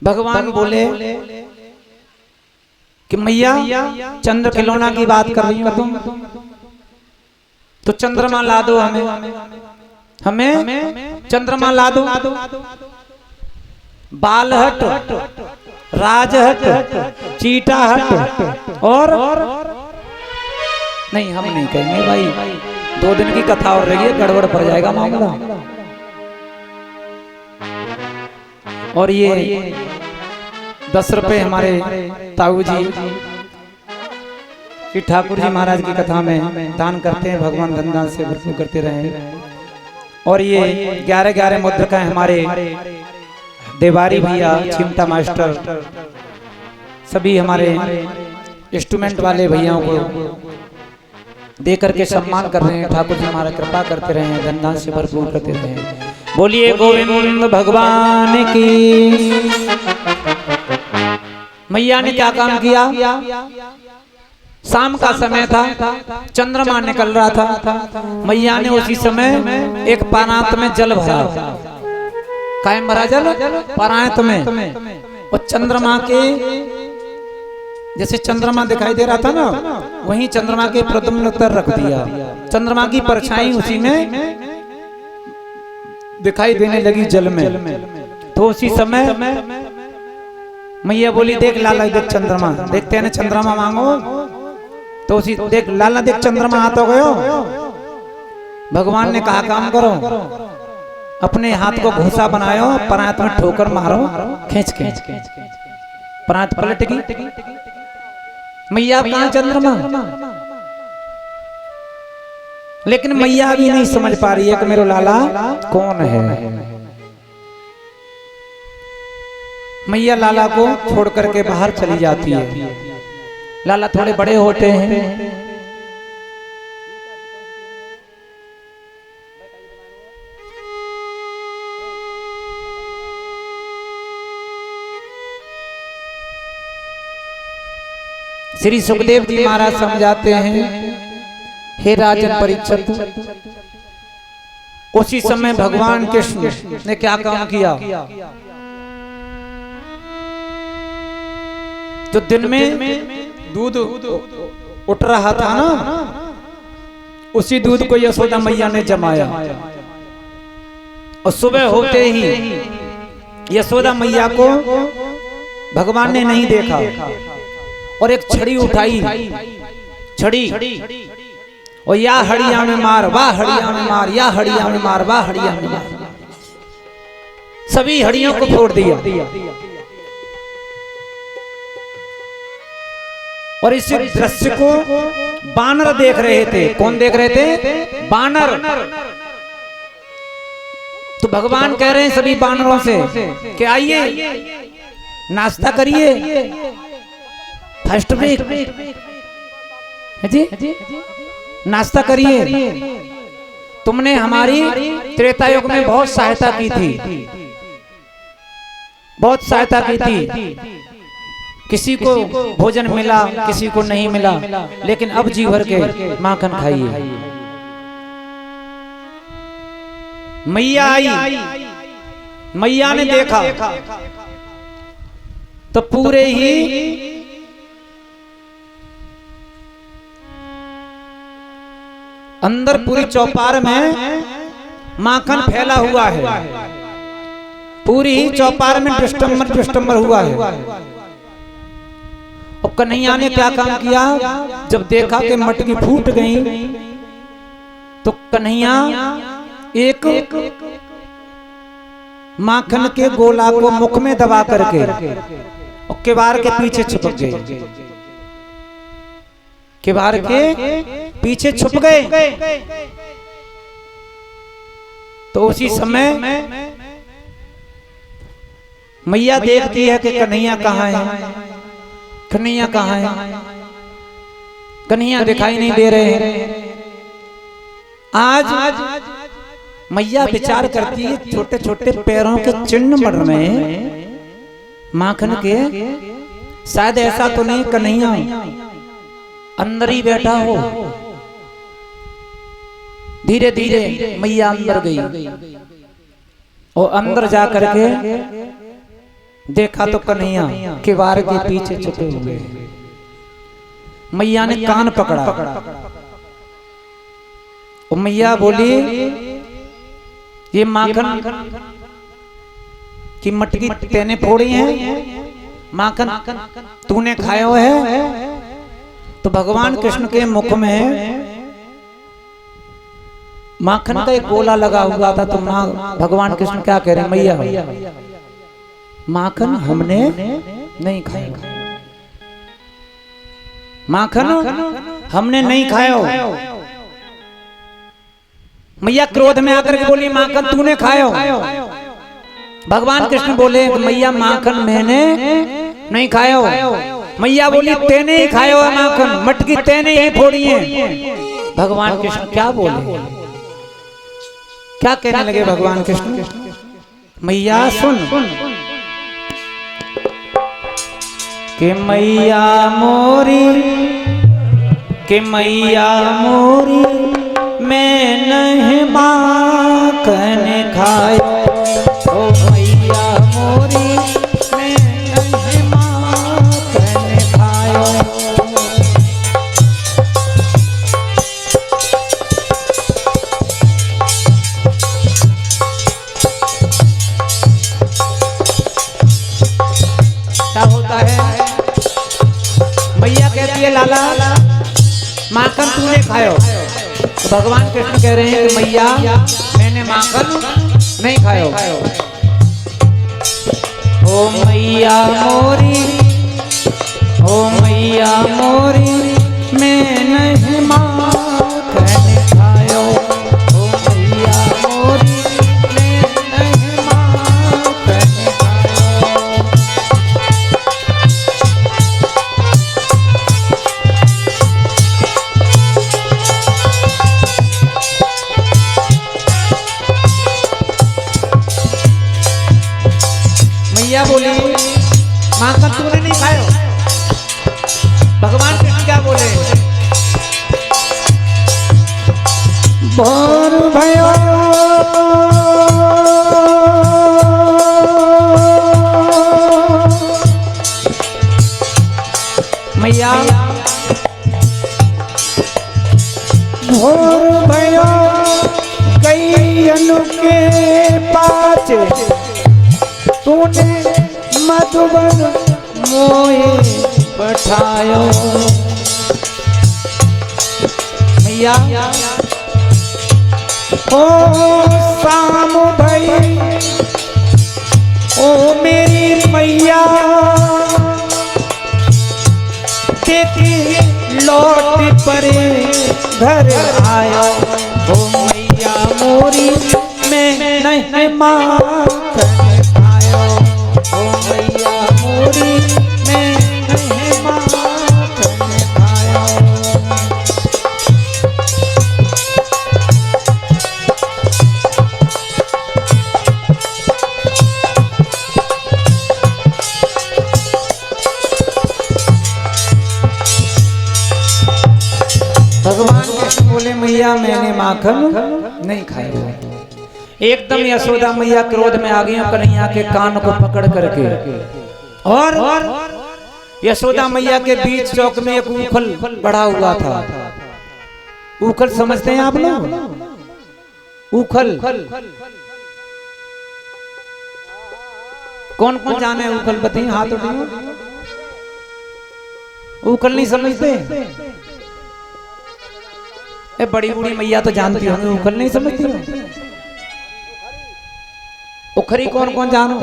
भगवान बोले कि मैया चंद्र खिलौना की बात कर रही हो तुम, तो चंद्रमा ला दो हमें चंद्रमा ला दो। बालहट, राजहट, चीटाहट और नहीं, हम नहीं कहेंगे भाई, 2 दिन की कथा और रही है, गड़बड़ पड़ जाएगा मामला। और ये 10 रुपए हमारे ताऊ जी श्री ठाकुर जी महाराज की कथा में दान करते हैं, भगवान धनदान से भरपूर करते रहे। और ये 11 मुद्रिका हमारे देवारी भैया, चिमटा मास्टर, सभी हमारे इंस्ट्रूमेंट वाले भैयाओं को दे करके सम्मान कर रहे हैं। ठाकुर जी हमारा कृपा करते रहे, धनदान से भरपूर करते रहे। बोलिए गोविंद भगवान की। मैया ने क्या काम किया? शाम का समय था, चंद्रमा निकल रहा था, मैया ने उसी समय एक पानात में जल भरा। कायम भरा जल पानात में, और चंद्रमा के जैसे चंद्रमा दिखाई दे रहा था ना, वहीं चंद्रमा के प्रद्युम्न तर रख दिया। चंद्रमा की परछाई उसी में दिखाई देने लगी जल में। तो उसी समय मैया बोली, देख लाला, देख चंद्रमा, देखते हैं ना चंद्रमा मांगो। तो उसी देख लाला, देख चंद्रमा हाथ हो गयो। भगवान ने कहा काम करो, अपने हाथ को घूसा बनायो, परात में ठोकर मारो, खींच खींच परात पलट गई। मैया कहाँ चंद्रमा? लेकिन मैया भी नहीं समझ पा रही है कि मेरा लाला कौन है। मैया लाला को छोड़ करके बाहर चली जाती है। लाला थोड़े बड़े होते हैं, श्री सुखदेव जी महाराज समझाते हैं, हे राजन परीक्षित, उसी समय भगवान कृष्ण ने क्या काम किया? जो दिन में दूध उठ रहा था ना, उसी दूध को यशोदा मैया ने जमाया। और सुबह होते ही यशोदा मैया को भगवान ने नहीं देखा, और एक छड़ी उठाई, छड़ी, और या हड़िया में मार, वाह हड़िया में मार, या हड़िया में मार, वाह हड़िया में मार, सभी हड़ियों को फोड़ दिया। और इस दृश्य को बानर देख रहे थे। कौन देख रहे थे? बानर। तो भगवान कह रहे हैं सभी बानरों से कि आइए नाश्ता करिए, फर्स्ट ब्रेक जी, नाश्ता करिए। तुमने हमारी त्रेता युग में बहुत सहायता की थी, बहुत सहायता की थी। किसी को भोजन मिला, किसी को नहीं मिला, लेकिन अब जी भर के माखन खाइए। मैया आई, मैया ने देखा तो पूरे ही अंदर पूरी चौपार में माखन फैला हुआ है, पूरी ही चौपार में डिस्टम्बर हुआ है। और कन्हैया ने क्या काम किया? जब देखा कि मटकी फूट गई, तो कन्हैया एक माखन के गोला को मुख में दबा करके और किवाड़ के पीछे छुप गए, किवाड़ के पीछे छुप गए। तो उसी समय मैया देखती है कि कन्हैया कहाँ है, कन्हैया कहाँ है? कन्हैया दिखाई नहीं दे रहे हैं। आज मैया विचार करती है, छोटे छोटे पैरों के चिन्ह मर रहे हैं माखन के, शायद ऐसा तो नहीं कन्हैया अंदर ही बैठा हो। धीरे धीरे मैया अंदर गई और अंदर जा करके देखा तो कन्हैया किवाड़ के पीछे छुपे हुए। मैया ने कान पकड़ा और मैया बोली, ये माखन की मटकी तेने फोड़ी है, माखन तूने खाया है। तो भगवान कृष्ण के मुख में माखन का एक गोला लगा हुआ था। तो माँ भगवान कृष्ण क्या कह रहे, मैया माखन हमने नहीं खाया, माखन हमने नहीं खाया। मैया क्रोध में आकर के बोली, माखन तूने खाया। भगवान कृष्ण बोले, मैया माखन मैंने नहीं खाया। मैया बोली, तेने ही खाया है माखन, मटकी तेने ही फोड़ी है। भगवान कृष्ण क्या बोले, क्या कहने लगे भगवान कृष्ण, मैया सुन कि मैया मोरी, कि मैया मोरी मैं नहीं माखन खाया। ओ मैया मोरी मैं नहीं माखन खाया। क्या होता है, मैया कहती है लाला माखन तूने खाया। तो भगवान कृष्ण कह रहे हैं कि मैया मैंने माखन नहीं खाया। ओ मैया मोरी, ओ मैया मोरी मैं नहीं माखन खाया। ओ मैया मोरी मैं नहीं माखन खाया। मैया बोली, माखन तूने नहीं खाया। भगवान कृष्ण क्या बोले, भोर भयो मैया, भोर भयो गैयन के पास तूने मधुबन मोए पठायो। मैया ओ शाम भाई, ओ मेरी मैया तेरी लौट परे घर आयो। ओ मैया मोरी मैं नहीं माखन खायो। ओ मैया मोरी मैं नहीं माखन खायो। भगवान कृष्ण बोले, मैया मैंने माखन नहीं खाया। एकदम यशोदा मैया क्रोध में आ गई कन्हैया के कान को पकड़ करके, और यशोदा मैया के बीच चौक में एक उखल पड़ा हुआ था। उखल समझते हैं आप लोग, उखल कौन कौन जाने उखल, बताइए हाथ उठाइए। उखल नहीं समझते, ए बड़ी बूढ़ी मैया तो जानती होंगी, उखल नहीं समझती हो। उखरी कौन कौन जानो,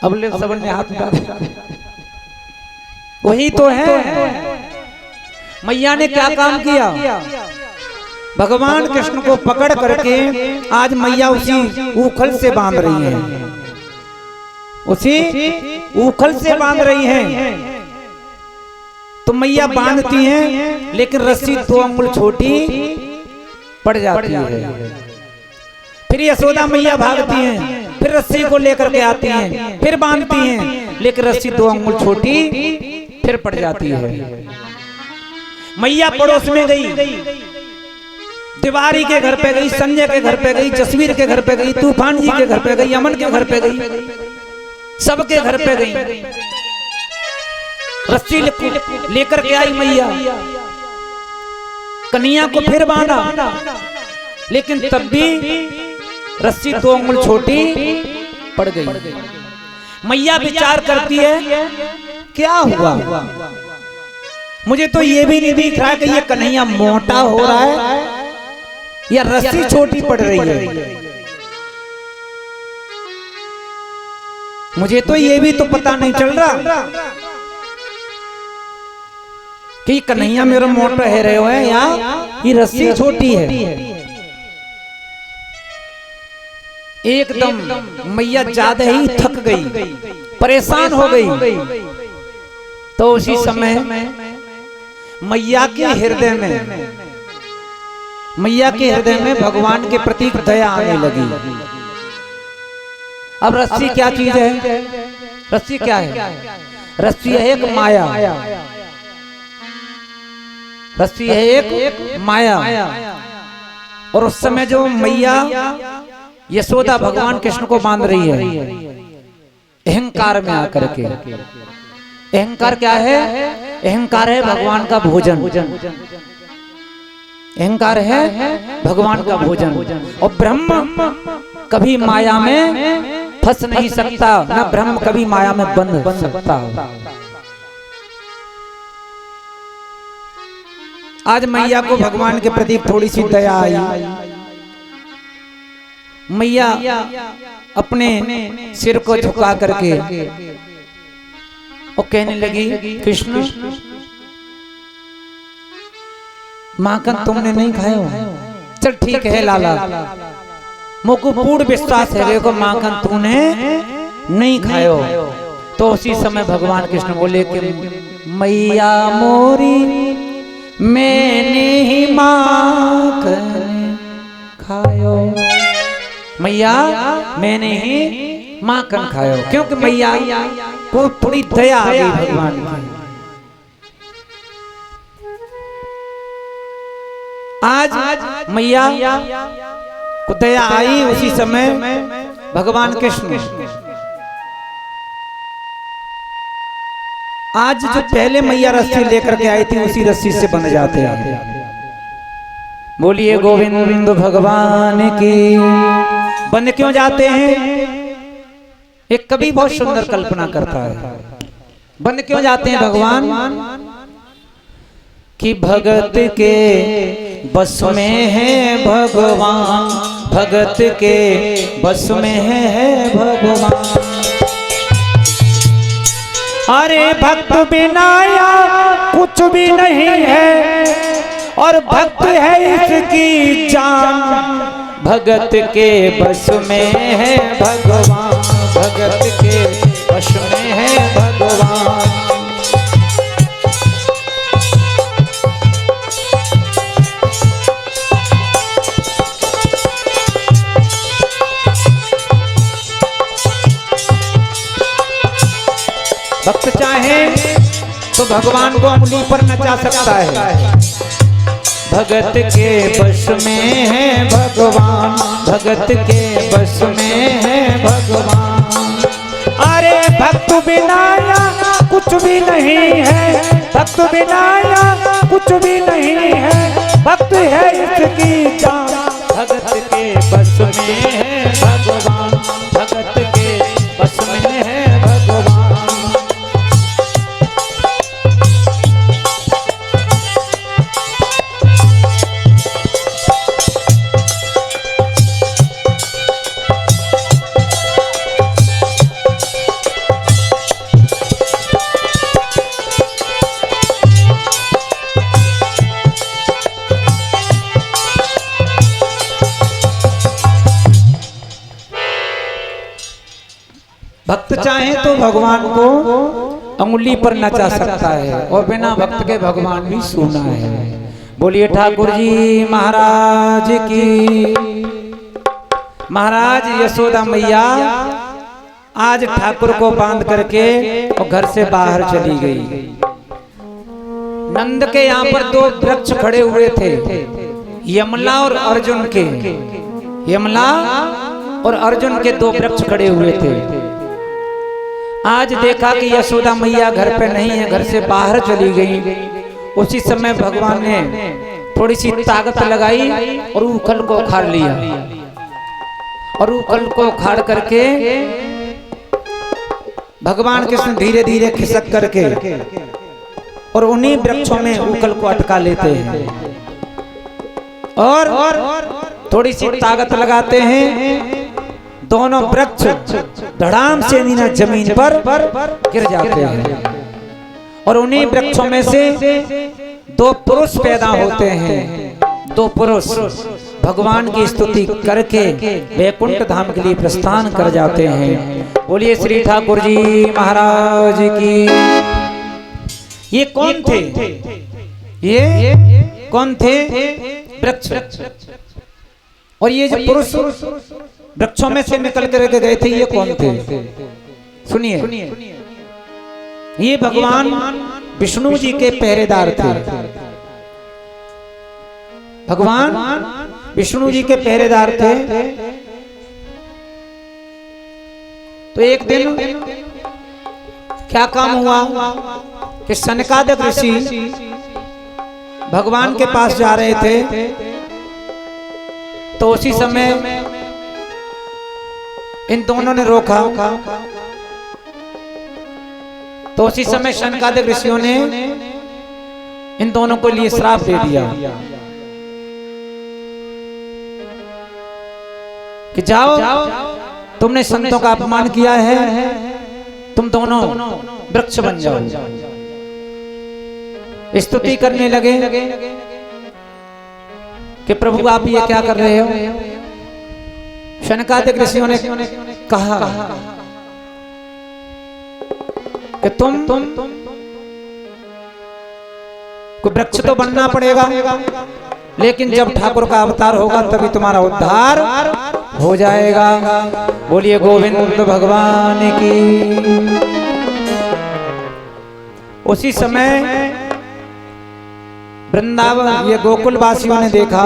अब ले सब ने हाथ उठा दिया। वही तो है। मैया ने क्या काम किया, भगवान कृष्ण को पकड़ करके आज मैया उसी उखल से बांध रही है, उसी उखल से बांध रही है। तो मैया बांधती हैं, लेकिन रस्सी 2 अंगुल छोटी पड़ जाती है। फिर यशोदा मैया भागती हैं, फिर रस्सी को लेकर के आती हैं, फिर बांधती हैं, लेकिन रस्सी 2 अंगुल छोटी फिर पड़ जाती है। मैया पड़ोस में गई, तिवारी के घर पे गई, संजय के घर पे गई, जसवीर के घर पे गई, तूफान जी के घर पे गई, अमन के घर पे गई। सबके घर पे गई, रस्सी लेकर के आई मैया, कन्हैया को फिर बांधा, लेकिन तब भी रस्सी 2 अंगुल छोटी पड़ गई। मैया विचार करती है क्या हुआ, मुझे तो ये भी नहीं दिख रहा है कि ये कन्हैया मोटा हो रहा है या रस्सी छोटी पड़ रही है, मुझे तो ये भी तो पता नहीं चल रहा कि कन्हैया मेरा मोटा है रहे हुए या ये रस्सी छोटी है। एकदम मैया ज्यादा ही थक गई, परेशान हो गई। तो उसी समय मैया के हृदय में भगवान के प्रति दया आने लगी। अब रस्सी क्या चीज है, रस्सी क्या है, रस्सी है एक माया, रस्सी है एक माया। और उस समय जो मैया यशोदा भगवान कृष्ण को बांध रही है अहंकार में आकर के, अहंकार क्या है, अहंकार है भगवान का भोजन, अहंकार है भगवान का भोजन। और ब्रह्म कभी माया में फंस नहीं सकता, ना ब्रह्म कभी माया में बंध सकता। आज मैया को भगवान के प्रति थोड़ी सी दया आई, मैया अपने सिर को झुका करके और कहने लगी, कृष्ण माखन तुमने नहीं खाया हो, चल ठीक है लाला, मुझको पूर्ण विश्वास है को माखन तूने नहीं खायो। तो उसी समय भगवान कृष्ण बोले कि मैया मोरी मैंने ही माखन खायो, मैया मैंने ही माखन खायो, क्योंकि मैया को थोड़ी दया आ गई भगवान की। आज मैया को दया आई, उसी समय भगवान कृष्ण आज जो पहले मैया रस्सी लेकर के आई थी उसी रस्सी से बंध जाते हैं। बोलिए गोविंद भगवान की। बंध क्यों जाते हैं, एक कवि बहुत सुंदर कल्पना करता है, बंध क्यों जाते हैं भगवान, कि भगत के बस में है भगवान, भगत के बस में है भगवान। अरे भक्त बिनाया कुछ भी नहीं है, और भक्त है इसकी जान, भगत के बस में है भगवान, भगत के बस में है भगवान। भक्त चाहे तो भगवान को उंगली पर नचा सकता है। भगत के बस में है भगवान, भगत के बस में है भगवान। अरे भक्त बिनाया कुछ भी नहीं है, भक्त बिनाया कुछ भी नहीं है, भक्त है इसकी जान, भगत के बस में है भगवान, भगत के बस में है भगवान। भक्त चाहे तो भगवान को अंगुली पर नचा सकता है, और बिना भक्त के भगवान भी सुना है। बोलिए ठाकुर जी महाराज की। महाराज यशोदा मैया आज ठाकुर को बांध करके और घर से बाहर चली गई। नंद के यहाँ पर 2 वृक्ष खड़े हुए थे, यमला और अर्जुन के, यमला और अर्जुन के 2 वृक्ष खड़े हुए थे। आज देखा कि यशोदा मैया घर पे नहीं है, घर से बाहर चली गई। उसी समय भगवान ने थोड़ी सी ताकत लगाई और उखल को उखाड़ लिया, और उखल को उखाड़ करके भगवान कृष्ण धीरे धीरे खिसक करके और उन्हीं वृक्षों में उखल को अटका लेते हैं और थोड़ी सी ताकत लगाते हैं। दोनों वृक्ष धड़ाम से नीना जमीन पर गिर जाते हैं और उन्हीं वृक्षों में से दो पुरुष पैदा होते हैं। दो पुरुष भगवान की स्तुति करके वैकुंठ धाम के लिए प्रस्थान कर जाते हैं। बोलिए श्री ठाकुर जी महाराज की। ये कौन थे? ये कौन थे? वृक्ष। और ये जो पुरुष वृक्षों में से निकल कर गए थे, ये कौन थे? सुनिए, ये भगवान विष्णु जी के पहरेदार थे। भगवान विष्णु जी के पहरेदार थे। तो एक दिन क्या काम हुआ कि सनकादिक ऋषि भगवान के पास जा रहे थे। तो उसी समय इन दोनों ने रोका। तो उसी समय सनकादिक ऋषियों ने इन दोनों को लिए श्राप दे दिया कि जाओ, तुमने संतों का अपमान किया है, तुम दोनों वृक्ष बन जाओ। स्तुति करने लगे कि प्रभु आप ये क्या कर रहे हो? सनकादिक ऋषियों ने कहा कि तुम को वृक्ष तो बनना पड़ेगा, लेकिन जब ठाकुर का अवतार होगा तभी तुम्हारा उद्धार हो जाएगा। बोलिए गोविंद भगवान की। उसी समय वृंदावन ये गोकुल वासियों ने देखा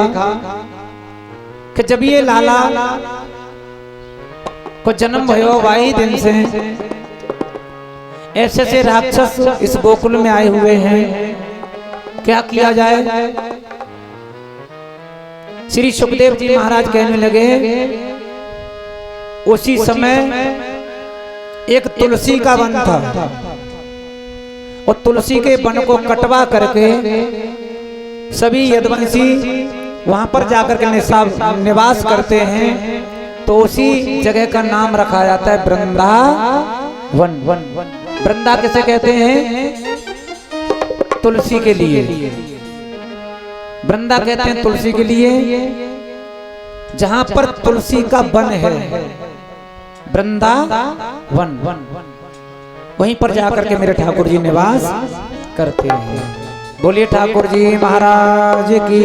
कि जब ये लाला को जन्म भयो वाई दिन से ऐसे से राक्षस इस गोकुल में आए हुए हैं, क्या किया जाए? श्री सुखदेव जी महाराज कहने लगे। उसी समय एक तुलसी का वन था और तुलसी के वन को कटवा करके सभी यदुवंशी वहां पर जाकर के निवास करते हैं। तो उसी जगह का नाम रखा जाता है वृंदावन। वृंदा किसे कहते हैं? तुलसी के लिए। वृंदा कहते हैं तुलसी के लिए, जहां पर तुलसी का वन है, वृंदावन। वहीं पर जाकर के मेरे ठाकुर जी निवास करते हैं। बोलिए ठाकुर जी महाराज की।